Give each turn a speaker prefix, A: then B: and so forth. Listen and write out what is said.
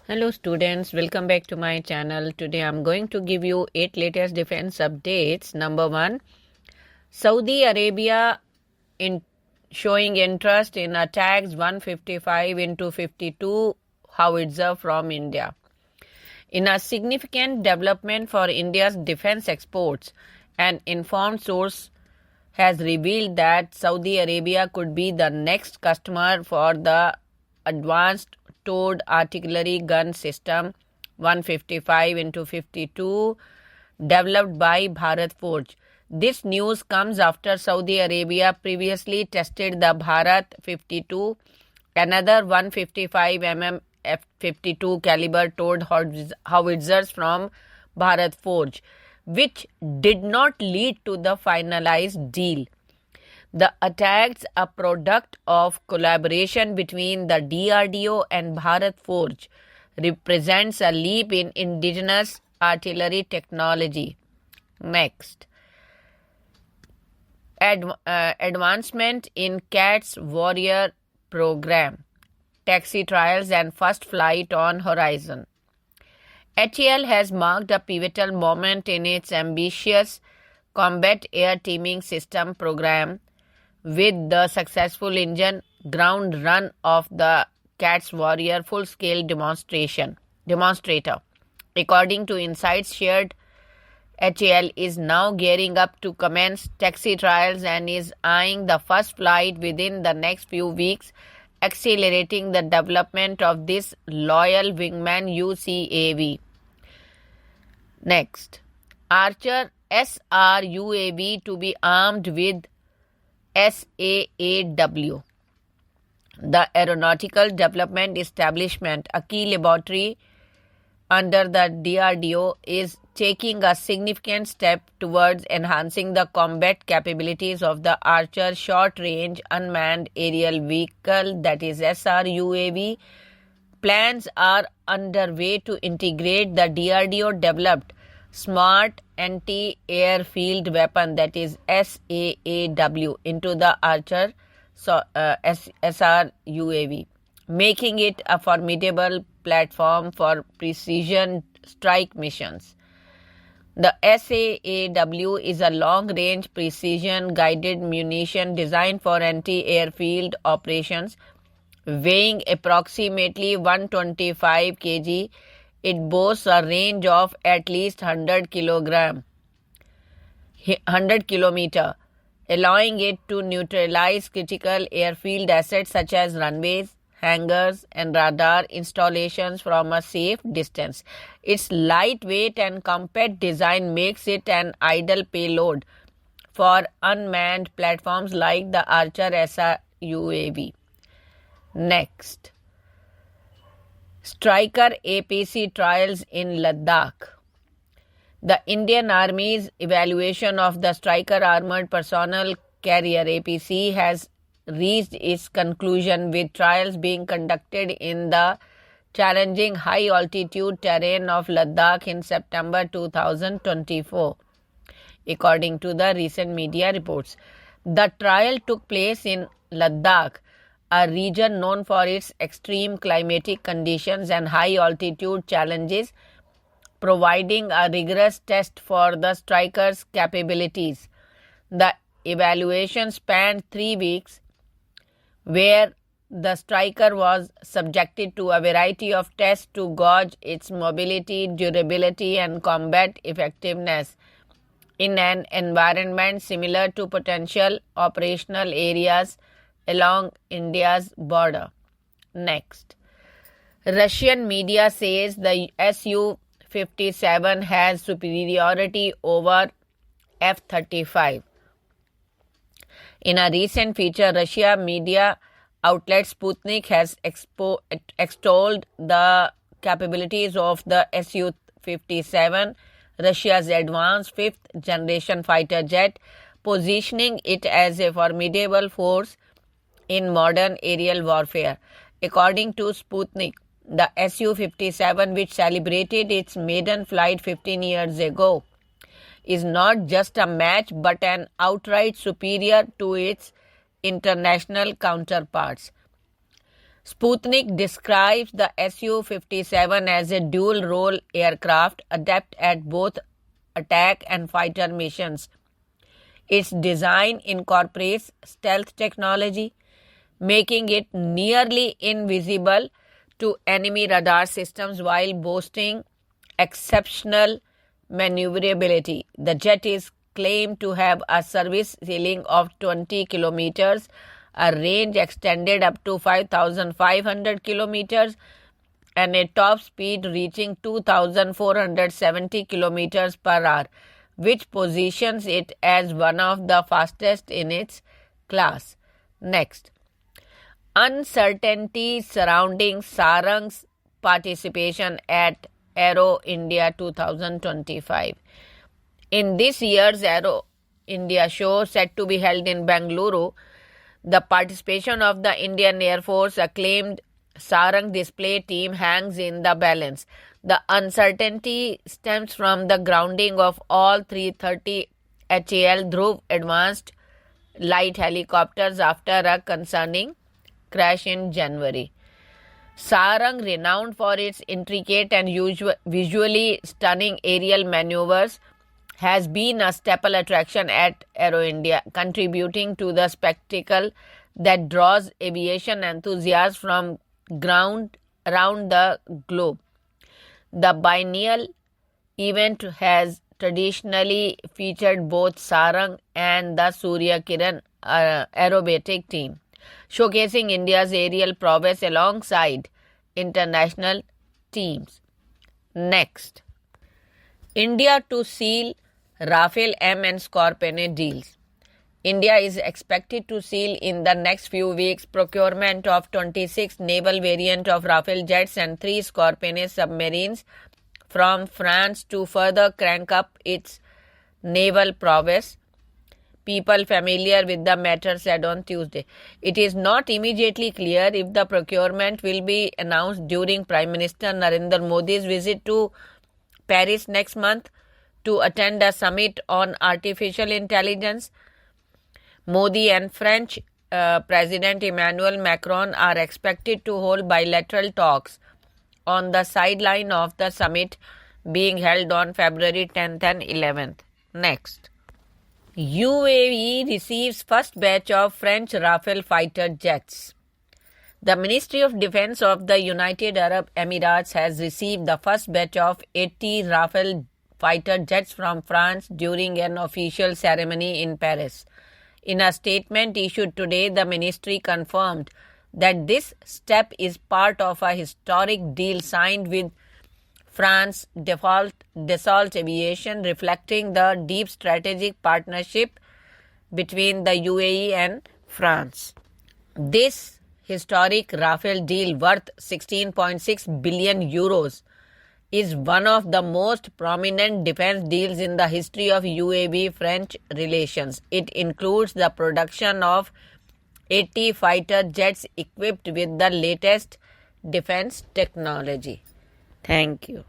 A: Hello students, welcome back to my channel. Today I'm going to give you 8 latest defense updates. Number 1, Saudi Arabia showing interest in attacks 155 into 52 howitzer from India. In a significant development for India's defense exports, an informed source has revealed that Saudi Arabia could be the next customer for the advanced towed artillery gun system 155 into 52 developed by Bharat Forge. This news comes after Saudi Arabia previously tested the Bharat 52, another 155 mm F-52 caliber towed howitzers from Bharat Forge, which did not lead to the finalized deal. The attacks, a product of collaboration between the DRDO and Bharat Forge, represents a leap in indigenous artillery technology. Next, advancement in CATS Warrior program, taxi trials and first flight on horizon. HAL has marked a pivotal moment in its ambitious combat air teaming system program with the successful engine ground run of the CATS Warrior full-scale demonstrator. According to insights shared, HAL is now gearing up to commence taxi trials and is eyeing the first flight within the next few weeks, accelerating the development of this loyal wingman UCAV. Next, Archer SR UAV to be armed with SAAW. The Aeronautical Development Establishment, a key laboratory under the DRDO, is taking a significant step towards enhancing the combat capabilities of the Archer Short-Range Unmanned Aerial Vehicle, that is SR UAV. Plans are underway to integrate the DRDO-developed Smart Anti-Airfield Weapon, that is SAAW, into the Archer SR UAV, making it a formidable platform for precision strike missions. The SAAW is a long-range precision-guided munition designed for anti-airfield operations. Weighing approximately 125 kg, it boasts a range of at least 100 kilometer, allowing it to neutralize critical airfield assets such as runways, hangars, and radar installations from a safe distance. Its lightweight and compact design makes it an ideal payload for unmanned platforms like the Archer SR UAV. Next, Striker APC trials in Ladakh. The Indian Army's evaluation of the Striker Armored Personnel Carrier APC has reached its conclusion, with trials being conducted in the challenging high-altitude terrain of Ladakh in September 2024, according to the recent media reports. The trial took place in Ladakh, a region known for its extreme climatic conditions and high-altitude challenges, providing a rigorous test for the Striker's capabilities. The evaluation spanned 3 weeks, where the Striker was subjected to a variety of tests to gauge its mobility, durability, and combat effectiveness in an environment similar to potential operational areas along India's border. Next, Russian media says the Su-57 has superiority over F-35. In a recent feature, Russia media outlet Sputnik has extolled the capabilities of the Su-57, Russia's advanced fifth-generation fighter jet, positioning it as a formidable force in modern aerial warfare. According to Sputnik, the Su-57, which celebrated its maiden flight 15 years ago, is not just a match but an outright superior to its international counterparts. Sputnik describes the Su-57 as a dual-role aircraft adept at both attack and fighter missions. Its design incorporates stealth technology, making it nearly invisible to enemy radar systems while boasting exceptional maneuverability. The jet is claimed to have a service ceiling of 20 kilometers, a range extended up to 5,500 kilometers, and a top speed reaching 2,470 kilometers per hour, which positions it as one of the fastest in its class. Next, uncertainty surrounding Sarang's participation at Aero India 2025. In this year's Aero India show, set to be held in Bengaluru, the participation of the Indian Air Force acclaimed Sarang display team hangs in the balance. The uncertainty stems from the grounding of all 330 HAL Dhruv advanced light helicopters after a concerning crash in January. Sarang, renowned for its intricate and visually stunning aerial maneuvers, has been a staple attraction at Aero India, contributing to the spectacle that draws aviation enthusiasts from ground around the globe. The biennial event has traditionally featured both Sarang and the Surya Kiran aerobatic team, showcasing India's aerial prowess alongside international teams. Next, India to seal Rafale M and Scorpene deals. India is expected to seal in the next few weeks procurement of 26 naval variant of Rafale jets and 3 Scorpene submarines from France to further crank up its naval prowess, people familiar with the matter said on Tuesday. It is not immediately clear if the procurement will be announced during Prime Minister Narendra Modi's visit to Paris next month to attend a summit on artificial intelligence. Modi and French President Emmanuel Macron are expected to hold bilateral talks on the sideline of the summit being held on February 10th and 11th. Next, UAE receives first batch of French Rafale fighter jets. The Ministry of Defense of the United Arab Emirates has received the first batch of 80 Rafale fighter jets from France during an official ceremony in Paris. In a statement issued today, the ministry confirmed that this step is part of a historic deal signed with France Dassault Aviation, reflecting the deep strategic partnership between the UAE and France. This historic Rafale deal worth 16.6 billion euros is one of the most prominent defense deals in the history of UAE-French relations. It includes the production of 80 fighter jets equipped with the latest defense technology. Thank you.